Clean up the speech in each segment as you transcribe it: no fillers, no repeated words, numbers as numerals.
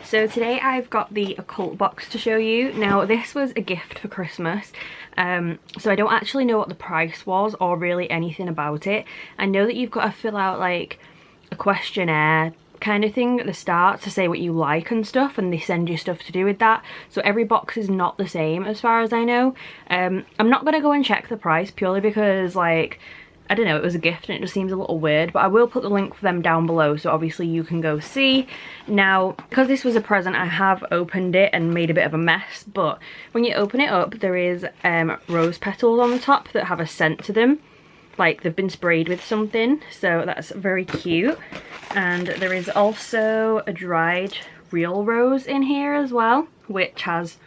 So today I've got the Occult Box to show you. Now this was a gift for Christmas, so I don't actually know what the price was or really anything about it. I know that you've got to fill out like a questionnaire kind of thing at the start to say what you like and stuff, and they send you stuff to do with that. So every box is not the same as far as I know. I'm not going to go and check the price purely because, like, I don't know, it was a gift and it just seems a little weird, but I will put the link for them down below so obviously you can go see. Now, because this was a present, I have opened it and made a bit of a mess, but when you open it up, there is rose petals on the top that have a scent to them, like they've been sprayed with something, so that's very cute. And there is also a dried real rose in here as well, which has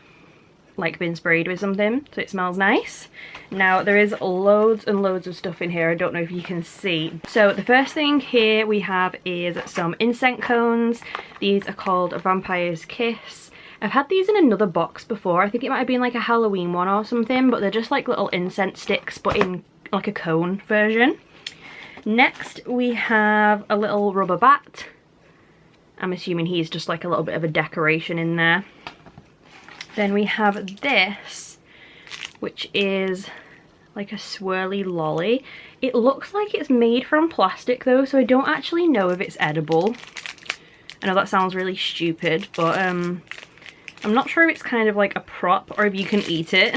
like been sprayed with something, so it smells nice. Now there is loads and loads of stuff in here, I don't know if you can see. So the first thing here we have is some incense cones. These are called a Vampire's Kiss. I've had these in another box before, I think it might have been like a Halloween one or something, but they're just like little incense sticks but in like a cone version. Next we have a little rubber bat. I'm assuming he's just like a little bit of a decoration in there. Then we have this, which is like a swirly lolly. It looks like it's made from plastic though, so I don't actually know if it's edible. I know that sounds really stupid, but I'm not sure if it's kind of like a prop or if you can eat it.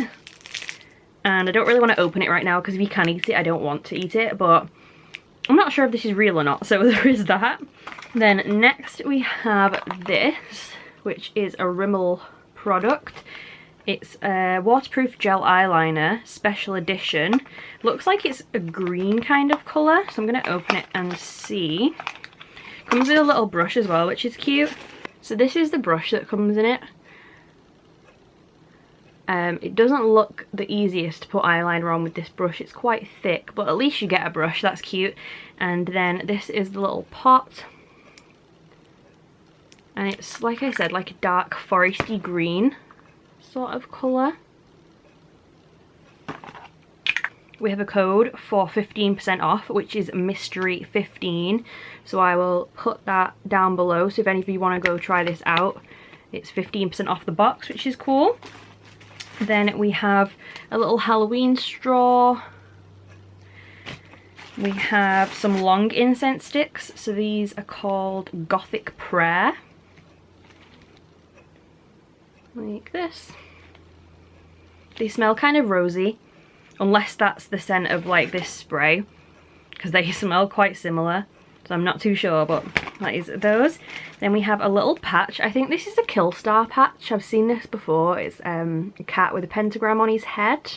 And I don't really want to open it right now because if you can eat it, I don't want to eat it, but I'm not sure if this is real or not, so there is that. Then next we have this, which is a Rimmel product. It's a waterproof gel eyeliner, special edition. Looks like it's a green kind of colour, so I'm going to open it and see. Comes with a little brush as well, which is cute. So this is the brush that comes in it. It doesn't look the easiest to put eyeliner on with this brush, it's quite thick, but at least you get a brush, that's cute. And then this is the little pot. And it's, like I said, like a dark foresty green sort of colour. We have a code for 15% off, which is mystery 15. So I will put that down below, so if any of you want to go try this out, it's 15% off the box, which is cool. Then we have a little Halloween straw. We have some long incense sticks, so these are called Gothic Prayer. Like this. They smell kind of rosy, unless that's the scent of like this spray, because they smell quite similar, so I'm not too sure, but that is those. Then we have a little patch. I think this is a Killstar patch, I've seen this before. It's a cat with a pentagram on his head.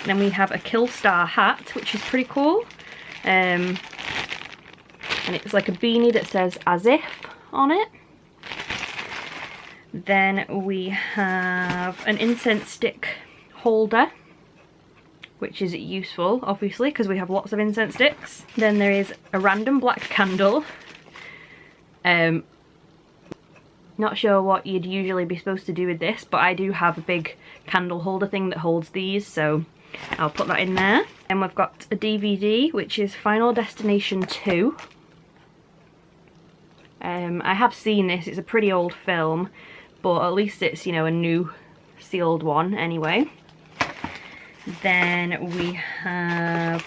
Then we have a Killstar hat, which is pretty cool, and it's like a beanie that says as if on it. Then we have an incense stick holder, which is useful obviously because we have lots of incense sticks. Then there is a random black candle. Not sure what you'd usually be supposed to do with this, but I do have a big candle holder thing that holds these, so I'll put that in there. And we've got a DVD, which is Final Destination 2. I have seen this, it's a pretty old film, but at least it's, you know, a new sealed one anyway. Then we have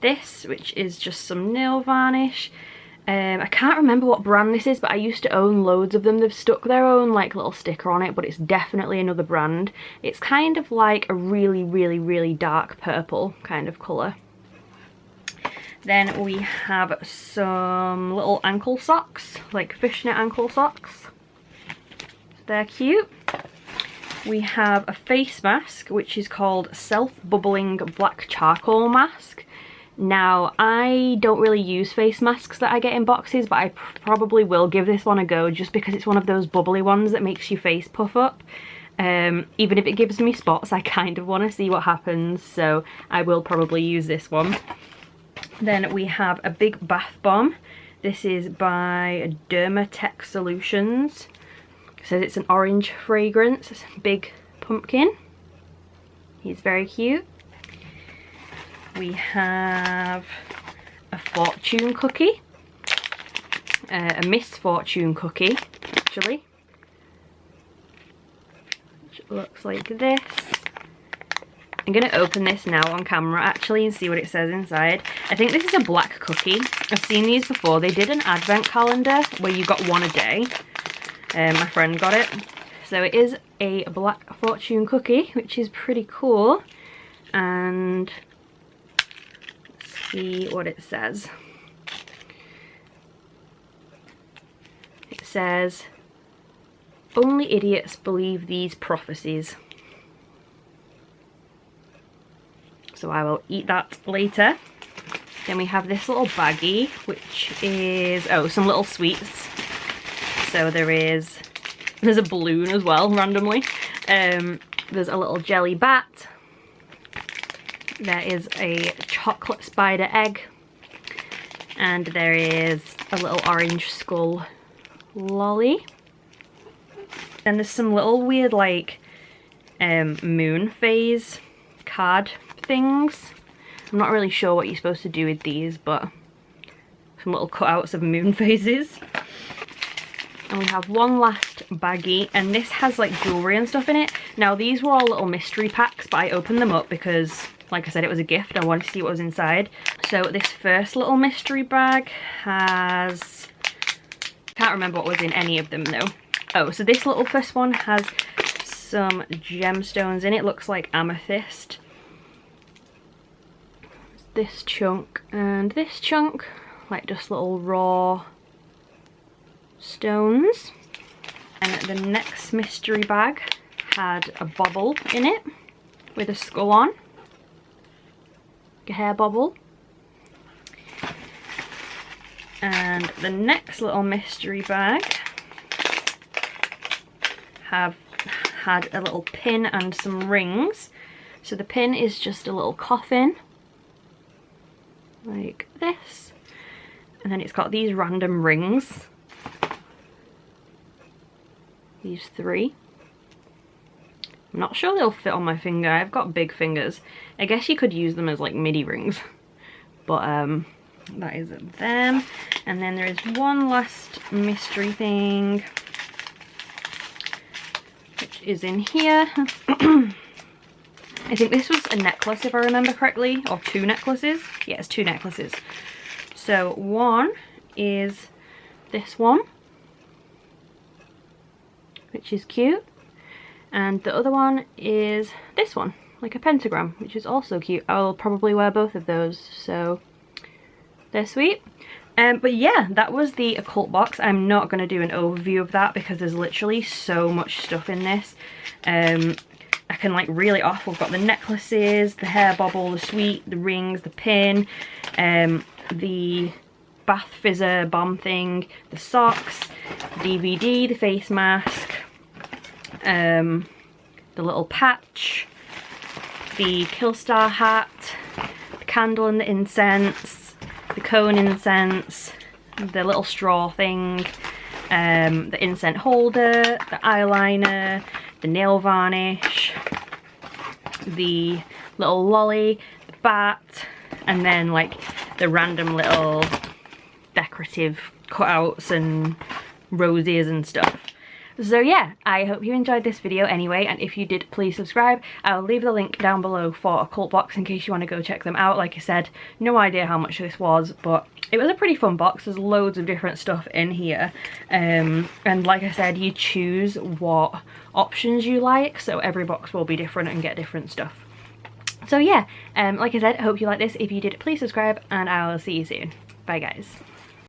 this, which is just some nail varnish. I can't remember what brand this is, but I used to own loads of them. They've stuck their own like little sticker on it, but it's definitely another brand. It's kind of like a really, really, really dark purple kind of colour. Then we have some little ankle socks, like fishnet ankle socks. They're cute. We have a face mask, which is called Self-Bubbling Black Charcoal Mask. Now, I don't really use face masks that I get in boxes, but I probably will give this one a go just because it's one of those bubbly ones that makes your face puff up. Even if it gives me spots, I kind of want to see what happens, so I will probably use this one. Then we have a big bath bomb. This is by Dermatech Solutions. It says it's an orange fragrance. It's a big pumpkin. He's very cute. We have a fortune cookie, a Miss Fortune cookie. actually, which looks like this. I'm going to open this now on camera actually and see what it says inside. I think this is a black cookie. I've seen these before. They did an advent calendar where you got one a day. My friend got it. So it is a black fortune cookie, which is pretty cool. And let's see what it says. It says, "Only idiots believe these prophecies." So I will eat that later. Then we have this little baggie, which is, oh, some little sweets. So there's a balloon as well, randomly. There's a little jelly bat. There is a chocolate spider egg. And there is a little orange skull lolly. Then there's some little weird, like, moon phase card things. I'm not really sure what you're supposed to do with these, but some little cutouts of moon phases. And we have one last baggie, and this has like jewellery and stuff in it. Now these were all little mystery packs, but I opened them up because, like I said, it was a gift. I wanted to see what was inside. So this first little mystery bag has, can't remember what was in any of them though. Oh, so this little first one has some gemstones in it. Looks like amethyst. This chunk and this chunk, like just little raw stones. And the next mystery bag had a bobble in it with a skull on, a hair bobble. And the next little mystery bag had a little pin and some rings. So the pin is just a little coffin like this, and then it's got these random rings, these three. I'm not sure they'll fit on my finger. I've got big fingers. I guess you could use them as like midi rings, but that is them. And then there is one last mystery thing, which is in here. I think this was a necklace if I remember correctly, or two necklaces. Yeah, it's two necklaces. So one is this one, which is cute, and the other one is this one, like a pentagram, which is also cute. I'll probably wear both of those, so they're sweet. But yeah, that was the occult box. I'm not going to do an overview of that because there's literally so much stuff in this. I can like reel it off. We've got the necklaces, the hair bobble, the sweet, the rings, the pin, the bath fizzer bomb thing, the socks, DVD, the face mask, the little patch, the Killstar hat, the candle and the incense, the cone incense, the little straw thing, the incense holder, the eyeliner, the nail varnish, the little lolly, the bat, and then like the random little decorative cutouts and roses and stuff. So yeah, I hope you enjoyed this video anyway, and if you did, please subscribe. I'll leave the link down below for Occult Box in case you want to go check them out. Like I said, no idea how much this was, but it was a pretty fun box. There's loads of different stuff in here, and like I said, you choose what options you like, so every box will be different and get different stuff. So yeah, like I said, I hope you like this. If you did, please subscribe, and I'll see you soon. Bye guys.